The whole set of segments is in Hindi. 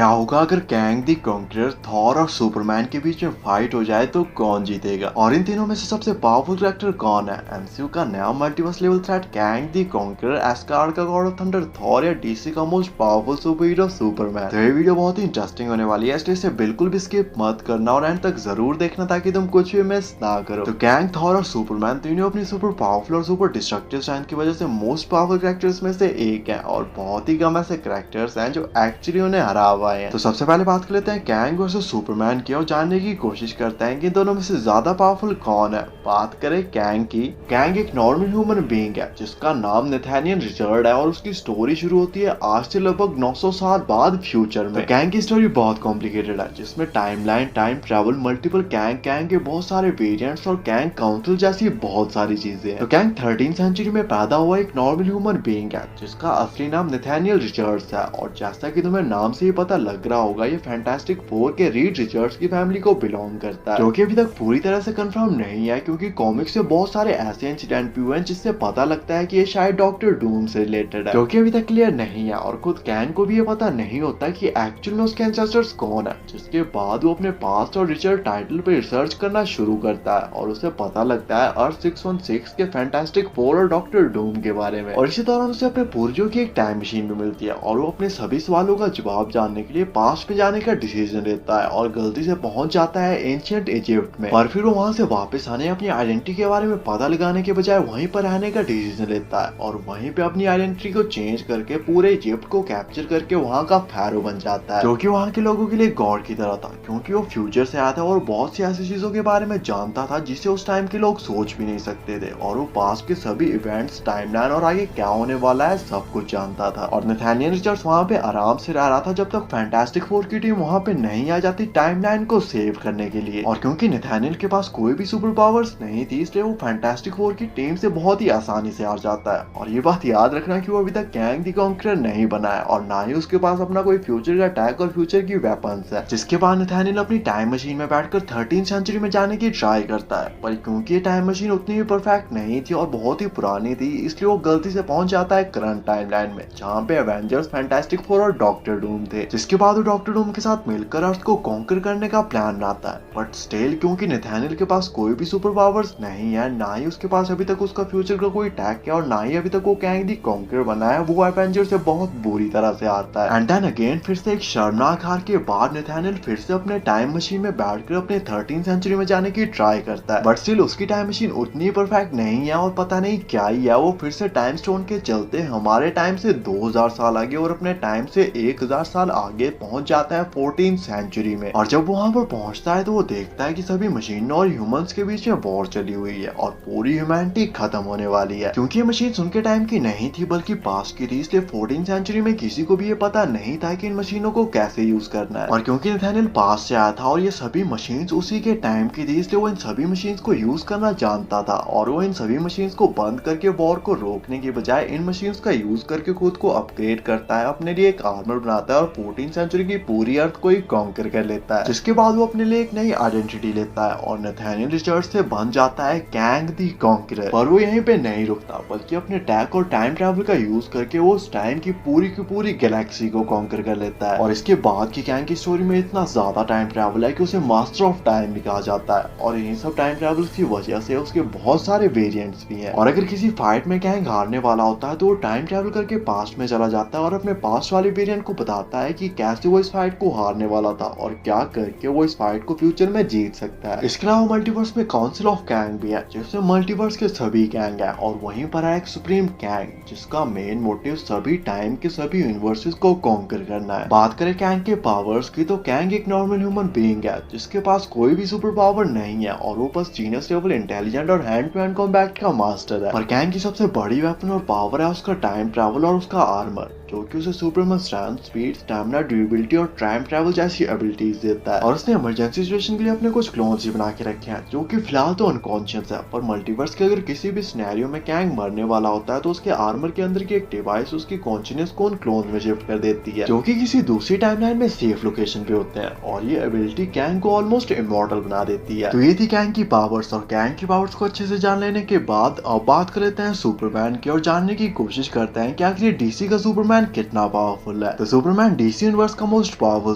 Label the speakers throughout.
Speaker 1: क्या होगा अगर कैंग द कॉन्करर, थॉर और सुपरमैन के बीच में फाइट हो जाए तो कौन जीतेगा? और इन तीनों में से सबसे पावरफुल कैरेक्टर कौन है? एमसीयू का नया multiverse level threat Kang the conqueror, Asgard का गॉड ऑफ थंडर थॉर या डीसी का most powerful super hero Superman? तो ये वीडियो बहुत ही इंटरेस्टिंग होने वाली है, इसलिए इसे बिल्कुल भी स्किप मत करना और एंड तक जरूर देखना ताकि तुम कुछ भी मिस ना करो। तो कैंग, थॉर और सुपरमैन तीनों अपनी सुपर पावरफुल और सुपर डिस्ट्रक्टिव स्ट्रेंथ की वजह से मोस्ट पावरफुल कैरेक्टर्स में से एक है और बहुत ही कम ऐसे कैरेक्टर्स हैं जो एक्चुअली उन्हें हरा हुआ है। तो सबसे पहले बात कर लेते हैं कैंग वर्सेस सुपरमैन की और जानने की कोशिश करते हैं कि दोनों में से ज्यादा पावरफुल कौन है। बात करें कैंग की, कैंग एक नॉर्मल ह्यूमन बीइंग है जिसका नाम नथानियल रिचर्ड है और उसकी स्टोरी शुरू होती है आज से लगभग 900 साल बाद फ्यूचर में। तो कैंग की स्टोरी बहुत कॉम्प्लिकेटेड है जिसमें timeline, time travel, multiple Kang, Kang के बहुत सारे वेरिएंट्स और कैंग काउंसिल जैसी बहुत सारी चीजें हैं। तो कैंग 13th सेंचुरी में पैदा हुआ एक नॉर्मल ह्यूमन बीइंग है जिसका असली नाम नथानियल रिचर्ड्स है और जैसा कि तुम्हें नाम से ही पता लग रहा होगा ये फैंटास्टिक फोर के रीड रिचर्ड्स की फैमिली को बिलोंग करता है, जो कि अभी तक पूरी तरह से कंफर्म नहीं है क्योंकि कॉमिक्स से बहुत सारे ऐसे इंसिडेंट भी हुए हैं जिससे पता लगता है कि ये शायद डॉक्टर डूम से रिलेटेड है, जो कि अभी तक क्लियर नहीं है। और खुद कैंग को भी ये पता नहीं होता कि एक्चुअल में उसके एंसेस्टर्स कौन है, जिसके बाद वो अपने पास्ट और रिचर्ड टाइटल पे रिसर्च करना शुरू करता है और उसे पता लगता है अर्थ 616 के फैंटास्टिक फोर और डॉक्टर डूम के बारे में। और इसी दौरान उसे अपने पूर्वजों की एक टाइम मशीन भी मिलती है और वो अपने सभी सवालों का जवाब जानने के लिए पास्ट में जाने का डिसीजन लेता है और गलती से पहुंच जाता है एंशिएंट इजिप्ट में। और फिर वो वहां से वापस आने, अपनी आइडेंटिटी के बारे में पता लगाने के बजाय वहीं पर रहने का डिसीजन लेता है और वहीं पे अपनी आइडेंटिटी को चेंज करके पूरे इजिप्ट को कैप्चर करके वहां का फैरो बन जाता है, जो कि वहां के लोगों के लिए गॉड की तरह था क्योंकि वो फ्यूचर से आया था और बहुत सी ऐसी चीजों के बारे में जानता था जिसे उस टाइम के लोग सोच भी नहीं सकते थे। और वो पास्ट के सभी इवेंट्स, टाइमलाइन और आगे क्या होने वाला है सब कुछ जानता था। और नथानियल रिचर्ड्स वहां पे आराम से रह रहा था जब तक फैंटास्टिक फोर की टीम वहां पे नहीं आ जाती टाइमलाइन को सेव करने के लिए। और क्योंकि नथानियल के पास कोई भी सुपर पावर्स नहीं थी इसलिए वो फैंटास्टिक फोर की टीम से बहुत ही आसानी से हार जाता है। और ये बात याद रखना कि वो अभी तक कैंग द कॉन्करर नहीं बना है और ना ही उसके पास अपना कोई फ्यूचर का अटैक और फ्यूचर की वेपन्स है। जिसके बाद नथानियल अपनी टाइम मशीन में बैठकर 13th सेंचुरी में जाने की ट्राई करता है, पर क्योंकि ये टाइम मशीन उतनी भी परफेक्ट नहीं थी और बहुत ही पुरानी थी इसलिए वो गलती से पहुंच जाता है करंट टाइमलाइन में जहाँ पे एवेंजर्स, फैंटास्टिक फोर और डॉक्टर डूम थे। जिसके बाद वो डॉक्टर डूम के साथ मिलकर अर्थ को कॉन्कर करने का प्लान बनाता है। बट स्टिल क्योंकि नथानियल के पास कोई भी सुपर पावर्स नहीं है, ना ही उसके पास अभी तक उसका फ्यूचर का कोई अटैक है और ना ही अभी तक वो कैंग द कॉन्करर बना है, वो एवेंजर से बहुत बुरी तरह से हारता है। एंड देन अगेन फिर से एक शर्मनाक हार के बाद नथानियल फिर से अपने टाइम मशीन में बैठकर अपने 13th सेंचुरी में जाने की ट्राई करता है। बट स्टिल उसकी टाइम मशीन उतनी परफेक्ट नहीं है और पता नहीं क्या ही है, वो फिर से टाइम स्टोन के चलते हमारे टाइम से 2000 साल आगे और अपने टाइम से 1000 साल आगे पहुंच जाता है 14th सेंचुरी में। और जब वहां पर पहुंचता है तो वो देखता है कि सभी मशीनों और ह्यूमंस के बीच में वॉर चली हुई है और पूरी ह्यूमैनिटी खत्म होने वाली है। क्योंकि ये मशीन उनके टाइम की नहीं थी बल्कि पास्ट की थी, इसलिए 14th सेंचुरी में किसी को भी ये पता नहीं था कि इन मशीनों को कैसे यूज करना है। और क्योंकि नथानियल पास्ट से आया था और ये सभी मशीन्स उसी के टाइम की थी इसलिए वो इन सभी मशीन्स को यूज करना जानता था और वो इन सभी मशीन्स को बंद करके वॉर को रोकने के बजाय इन मशीन्स का यूज करके खुद को अपग्रेड करता है, अपने लिए एक आर्मर बनाता है और 14th सेंचुरी की पूरी अर्थ को ही कॉन्कर कर लेता है। जिसके बाद वो अपने लिए एक नई आइडेंटिटी लेता है और नथानियल रिचर्ड्स से बन जाता है कैंग द कॉन्करर। पर वो यहीं पे नहीं रुकता बल्कि अपने टैक और टाइम ट्रैवल का यूज करके वो उस टाइम की पूरी गैलेक्सी को कॉन्कर कर लेता है। और इसके बाद की कैंग की स्टोरी में इतना ज्यादा टाइम ट्रैवल है कि उसे मास्टर ऑफ टाइम भी कहा जाता है और यही सब टाइम ट्रैवल की वजह से उसके बहुत सारे वेरिएंट्स भी हैं। और अगर किसी फाइट में कैंग हारने वाला होता है तो वो टाइम ट्रैवल करके पास्ट में चला जाता है और अपने पास्ट वाले वेरिएंट को बताता है कि कैसे वो इस फाइट को हारने वाला था और क्या करके वो इस फाइट को फ्यूचर में जीत सकता है। इसके अलावा मल्टीवर्स में काउंसिल ऑफ कैंग भी है जिसमें मल्टीवर्स के सभी कैंग है और वहीं पर है एक सुप्रीम कैंग जिसका मेन मोटिव सभी टाइम के सभी यूनिवर्सेस को कॉन्कर करना है। बात करें कैंग के पावर्स की तो कैंग एक नॉर्मल ह्यूमन बीइंग है जिसके पास कोई भी सुपर पावर नहीं है और वो बस जीनियस लेवल इंटेलिजेंट और हैंड टू हैंड कॉम्बैट का मास्टर है। और कैंग की सबसे बड़ी वेपन और पावर है उसका टाइम ट्रैवल और उसका आर्मर, जो कि उसे Superman strength, speed, stamina, durability और टाइम ट्रैवल जैसी एबिलिटीज देता है। और उसने इमरजेंसी सिचुएशन के लिए अपने कुछ क्लोन्स भी बना के रखे हैं जो कि फिलहाल तो अनकॉन्शियस है, पर मल्टीवर्स के अगर किसी भी सिनेरियो में कैंग मरने वाला होता है तो उसके आर्मर के अंदर की एक डिवाइस उसकी कॉन्शियसनेस को उन क्लोन्स में शिफ्ट कर देती है, जो कि किसी दूसरी टाइमलाइन में सेफ लोकेशन पे होते हैं। और ये एबिलिटी कैंग को ऑलमोस्ट इमॉर्टल बना देती है। तो ये थी कैंग की पावर्स। और कैंग की पावर्स को अच्छे से जान लेने के बाद अब बात कर लेते हैं सुपरमैन की और जानने की कोशिश करते हैं कि आखिर डीसी का सुपरमैन सुपरमैन कितना पावरफुल है। तो सुपरमैन डीसी यूनिवर्स का मोस्ट पावरफुल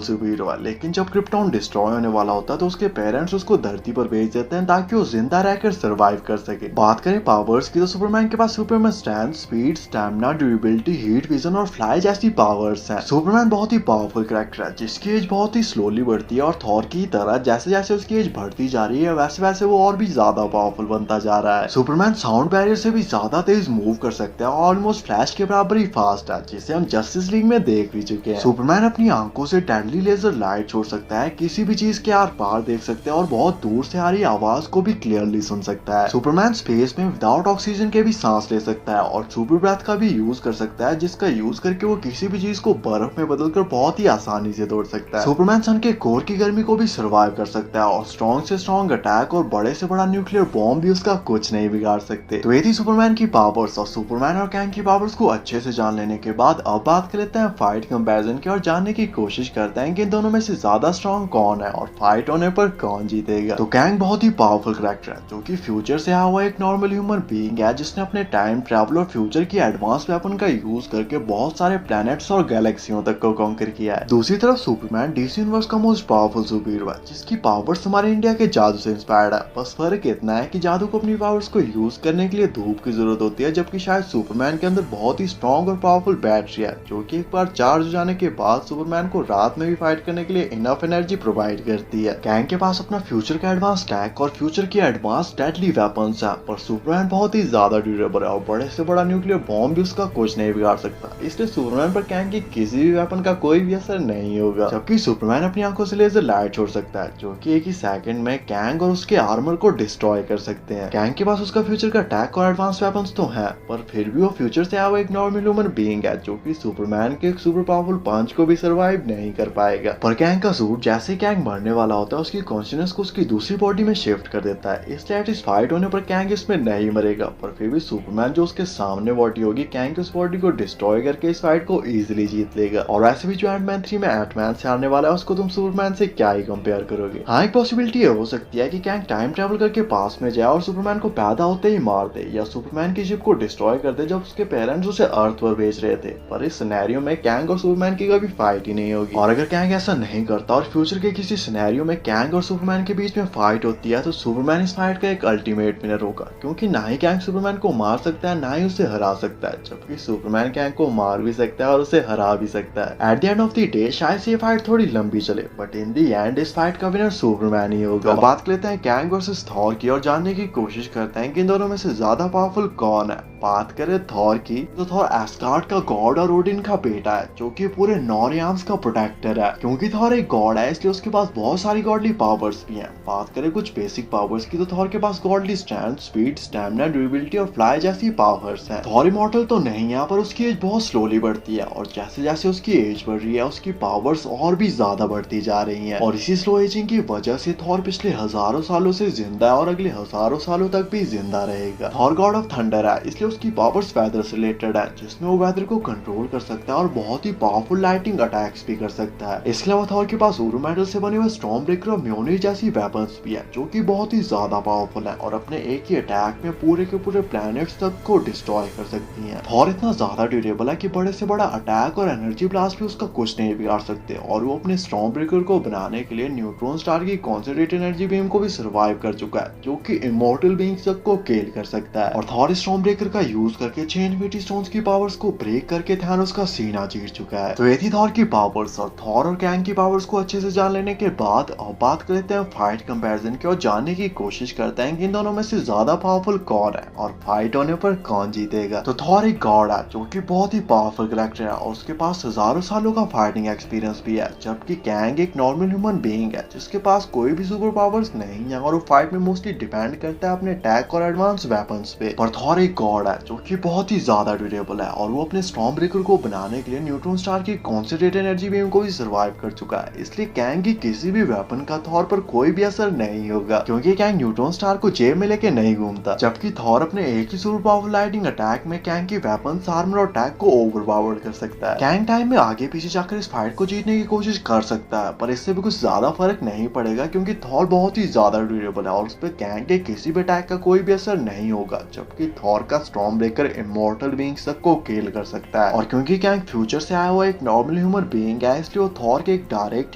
Speaker 1: सुपर हीरो है, लेकिन जब क्रिप्टॉन डिस्ट्रॉय होने वाला होता है तो उसके पेरेंट्स उसको धरती पर भेज देते हैं ताकि वो जिंदा रहकर सर्वाइव कर सके। बात करें पावर्स की तो सुपरमैन के पास Superman strength, speed, stamina, durability, heat vision और फ्लाई जैसी पावर्स हैं। सुपरमैन बहुत ही पावरफुल कैरेक्टर है जिसकी एज बहुत ही स्लोली बढ़ती है और थॉर की तरह जैसे जैसे उसकी एज बढ़ती जा रही है वैसे वैसे वो और भी ज्यादा पावरफुल बनता जा रहा है। सुपरमैन साउंड बैरियर से भी ज्यादा तेज मूव कर सकते हैं, ऑलमोस्ट फ्लैश के बराबर ही फास्ट है, जिसे हम जस्टिस लीग में देख भी चुके हैं। सुपरमैन अपनी आंखों से डेडली लेजर लाइट छोड़ सकता है, किसी भी चीज के आर पार देख सकते हैं और बहुत दूर से आ रही आवाज को भी क्लियरली सुन सकता है। सुपरमैन स्पेस में विदाउट ऑक्सीजन के भी सांस ले सकता है और सुपर ब्रेथ का भी यूज कर सकता है, जिसका यूज करके वो किसी भी चीज को बर्फ में बदलकर बहुत ही आसानी से तोड़ सकता है। सुपरमैन सन के कोर की गर्मी को भी सर्वाइव कर सकता है और स्ट्रॉन्ग से स्ट्रॉन्ग अटैक और बड़े से बड़ा न्यूक्लियर बॉम्ब भी उसका कुछ नहीं बिगाड़ सकते। तो ये थी सुपरमैन की पावर्स, और सुपरमैन और कैंग की पावर्स को अच्छे से जान लेने के बाद अब बात कर लेते हैं फाइट कंपैरिजन की और जानने की कोशिश करते हैं कि इन दोनों में से ज्यादा स्ट्रॉन्ग कौन है और फाइट होने पर कौन जीतेगा। तो कैंग बहुत ही पावरफुल कैरेक्टर है जो कि फ्यूचर से आया हुआ एक नॉर्मल ह्यूमन बीइंग है, जिसने अपने टाइम ट्रैवल और फ्यूचर की एडवांस वेपन का यूज करके बहुत सारे प्लैनेट्स और गैलेक्सियों तक को कॉन्कर किया है। दूसरी तरफ सुपरमैन डीसी यूनिवर्स का मोस्ट पावरफुल सुपर हीरो है जिसकी पावर्स हमारे इंडिया के जादू से इंस्पायर्ड है। बस फर्क इतना है कि जादू को अपनी पावर्स को यूज करने के लिए धूप की जरूरत होती है, जबकि शायद सुपरमैन के अंदर बहुत ही स्ट्रॉन्ग और पावरफुल बैटरी है जो कि एक बार चार्ज हो जाने के बाद सुपरमैन को रात में भी फाइट करने के लिए इनफ एनर्जी प्रोवाइड करती है। कैंग के पास अपना फ्यूचर का एडवांस टैक और फ्यूचर की एडवांस डेडली वेपन्स है, पर सुपरमैन बहुत ही ज्यादा ड्यूरेबल है और बड़े से बड़ा न्यूक्लियर बॉम्ब भी उसका कुछ नहीं बिगाड़ सकता, इसलिए सुपरमैन पर कैंग की किसी भी वेपन का कोई भी असर नहीं होगा। जबकि सुपरमैन अपनी आंखों से लेजर लाइट छोड़ सकता है जो कि एक ही सेकंड में कैंग और उसके आर्मर को डिस्ट्रॉय कर सकते हैं। कैंग के पास उसका फ्यूचर का अटैक और एडवांस वेपन्स तो हैं, पर फिर भी वो फ्यूचर से आया हुआ एक नॉर्मल ह्यूमन बीइंग है जो कि सुपरमैन के एक सुपर पावरफुल पंच को भी सर्वाइव नहीं कर पाएगा। पर कैंग का सूट जैसे ही कैंग मरने वाला होता है उसकी कॉन्शियसनेस को उसकी दूसरी बॉडी में शिफ्ट कर देता है, इसलिए एटलीस्ट फाइट होने पर कैंग इसमें नहीं मरेगा। पर फिर भी सुपरमैन जो उसके सामने बॉडी होगी कैंग की उस बॉडी को डिस्ट्रॉय करके इस फाइट को इजीली जीत लेगा। और वैसे भी जो एंटमैन 3 में एंटमैन से हारने वाला है उसको तुम सुपरमैन से क्या ही कंपेयर करोगे। हाँ, एक पॉसिबिलिटी ये हो सकती है कि कैंग टाइम ट्रैवल करके पास में जाए और सुपरमैन को पैदा होते ही मार दे, या सुपरमैन की शिप को डिस्ट्रॉय कर दे जब उसके पेरेंट्स उसे अर्थ पर भेज रहे थे। पर इस सिनेरियो में कैंग और सुपरमैन की कभी फाइट ही नहीं होगी। और अगर कैंग ऐसा नहीं करता और फ्यूचर के किसी सिनेरियो में कैंग और सुपरमैन के बीच में फाइट होती है तो सुपरमैन इस फाइट का एक अल्टीमेट विनर होगा, क्योंकि ना ही कैंग सुपरमैन को मार सकता है ना ही उसे हरा सकता है, जबकि सुपरमैन कैंग को मार भी सकता है और उसे हरा भी सकता है। At the end of the day शायद से ये फाइट थोड़ी लंबी चले, बट इन द एंड इस फाइट का विनर सुपरमैन ही होगा। तो बात लेते हैं कैंग वर्सेस थॉर की और जानने की कोशिश करते हैं कि इन दोनों में से ज्यादा पावरफुल कौन है। बात करें थॉर की तो थॉर एस्गार्ड का गॉड और ओडिन का बेटा है जो कि पूरे नॉर्थ का प्रोटेक्टर है। क्योंकि थॉर एक गॉड है इसलिए उसके पास बहुत सारी गॉडली पावर्स भी हैं। बात करें कुछ बेसिक पावर्स की तो थॉर के पास godly strength, speed, stamina, durability और फ्लाई जैसी पावर्स हैं। थॉर इमॉर्टल तो नहीं है, पर उसकी एज बहुत स्लोली बढ़ती है और जैसे जैसे उसकी एज बढ़ रही है उसकी पावर्स और भी ज्यादा बढ़ती जा रही हैं। और इसी स्लो एजिंग की वजह से थॉर पिछले हजारों सालों से जिंदा है और अगले हजारों सालों तक भी जिंदा रहेगा। थॉर गॉड ऑफ थंडर है इसलिए उसकी पावर्स वेदर से रिलेटेड है, जिसमें वो वेदर को कंट्रोल कर सकता है और बहुत ही पावरफुल लाइटिंग अटैक्स भी कर सकता है। इसके अलावा थॉर के पास उरू मेटल से बने हुए स्टॉर्म ब्रेकर और म्योनिर जैसी वेपन्स भी है जो कि बहुत ही ज्यादा पावरफुल है और अपने एक ही अटैक में पूरे के पूरे प्लैनेट्स तक को डिस्ट्रॉय कर सकती हैं। थॉर इतना ज्यादा ड्यूरेबल है कि बड़े से बड़ा अटैक और एनर्जी ब्लास्ट भी उसका कुछ नहीं बिगाड़ सकते, और वो अपने स्टॉर्म ब्रेकर को बनाने के लिए न्यूट्रॉन स्टार की कॉन्सेंट्रेटेड एनर्जी बीम को भी सर्वाइव कर चुका है जो कि इमॉर्टल बीइंग्स तक को किल कर सकता है। और थॉर स्टॉर्म ब्रेकर का यूज करके 6 इन्फिनिटी स्टोन्स की पावर्स को ब्रेक करके थैनोस का सीना चीर चुका है। तो ये थी थॉर की पावर्स, और थॉर और कैंग की पावर्स को अच्छे से जान लेने के बाद अब बात करते हैं फाइट कंपैरिजन की और जानने की कोशिश करते हैं कि इन दोनों में से ज्यादा पावरफुल कौन है और फाइट होने पर कौन जीतेगा। तो थॉर एक गॉड है जो कि बहुत ही पावरफुल कैरेक्टर है और उसके पास हजारों सालों का फाइटिंग एक्सपीरियंस भी है, जबकि कैंग एक नॉर्मल ह्यूमन बीइंग है जिसके पास कोई भी सुपर पावर्स नहीं है और वो फाइट में मोस्टली डिपेंड करता है अपने अटैक और एडवांस वेपन्स पे। पर थॉर एक गॉड है जो कि बहुत ही ज्यादा ड्यूरेबल है और वो अपने स्टॉर्म ब्रेकर को बनाने के लिए न्यूट्रॉन स्टार की कॉन्सेंट्रेटेड एनर्जी बीम को भी सर्वाइव कर चुका है, इसलिए कैंग की किसी भी वेपन का थॉर पर कोई भी असर नहीं होगा, क्योंकि कैंग न्यूट्रॉन स्टार को जेब में लेके नहीं घूमता। जबकि थॉर अपने एक ही सुपर पावरफुल लाइटिंग अटैक में कैंग की वेपन्स, आर्मर और अटैक को ओवरपावर्ड कर सकता है। कैंग टाइम में आगे पीछे जाकर इस फाइट को जीतने की कोशिश कर सकता है, पर इससे भी कुछ ज्यादा फर्क नहीं पड़ेगा क्योंकि थॉर बहुत ही ज्यादा ड्यूरेबल है और उस पर कैंग के किसी भी अटैक का कोई भी असर नहीं होगा, जबकि थॉर का स्टॉर्म ब्रेकर इमॉर्टल बीइंग्स तक को किल कर सकता है। और क्योंकि कैंग फ्यूचर से आया हुआ एक नॉर्मल ह्यूमन बीइंग है, इसलिए वो थॉर के एक डायरेक्ट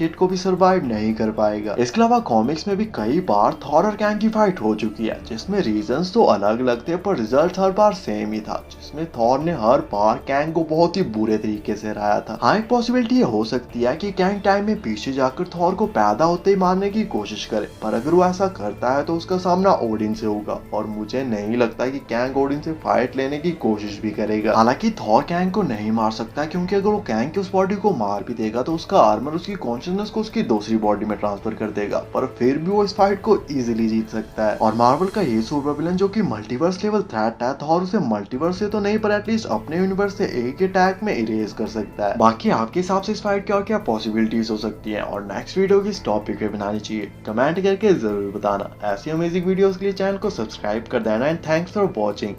Speaker 1: हिट को भी सर्वाइव नहीं कर पाएगा। इसके अलावा कॉमिक्स में भी कई बार थॉर और कैंग की फाइट हो चुकी है, जिसमें रीजंस तो अलग अलग थे पर रिजल्ट हर बार सेम ही था, जिसमें थॉर ने हर बार कैंग को बहुत ही बुरे तरीके से हराया था। हाँ, एक पॉसिबिलिटी ये हो सकती है कि कैंग टाइम में पीछे जाकर थॉर को पैदा होते ही मारने की कोशिश करे, पर अगर वो ऐसा करता है तो उसका सामना ओडिन से होगा, और मुझे नहीं लगता कि कैंग ओडिन से फाइट लेने की कोशिश भी करेगा। हालांकि थॉर कैंग को नहीं मार सकता, क्योंकि अगर वो कैंग की उस बॉडी को मार भी देगा तो उसका आर्मर उसकी कॉन्शियसनेस को उसकी दूसरी बॉडी में ट्रांसफर कर देगा, पर फिर भी वो इस फाइट को इजीली जीत सकता है। और मार्वल का ये सुपर विलन जो कि मल्टीवर्स लेवल थ्रेट है, थॉर उसे मल्टीवर्स से तो नहीं पर एटलीस्ट अपने यूनिवर्स से एक अटैक में इरेज कर सकता है। बाकी आपके हिसाब से इस फाइट की और क्या पॉसिबिलिटीज हो सकती है और नेक्स्ट वीडियो किस टॉपिक पे बनानी चाहिए, कमेंट करके जरूर बताना। ऐसी अमेजिंग वीडियोस के लिए चैनल को सब्सक्राइब कर देना एंड थैंक्स फॉर वॉचिंग।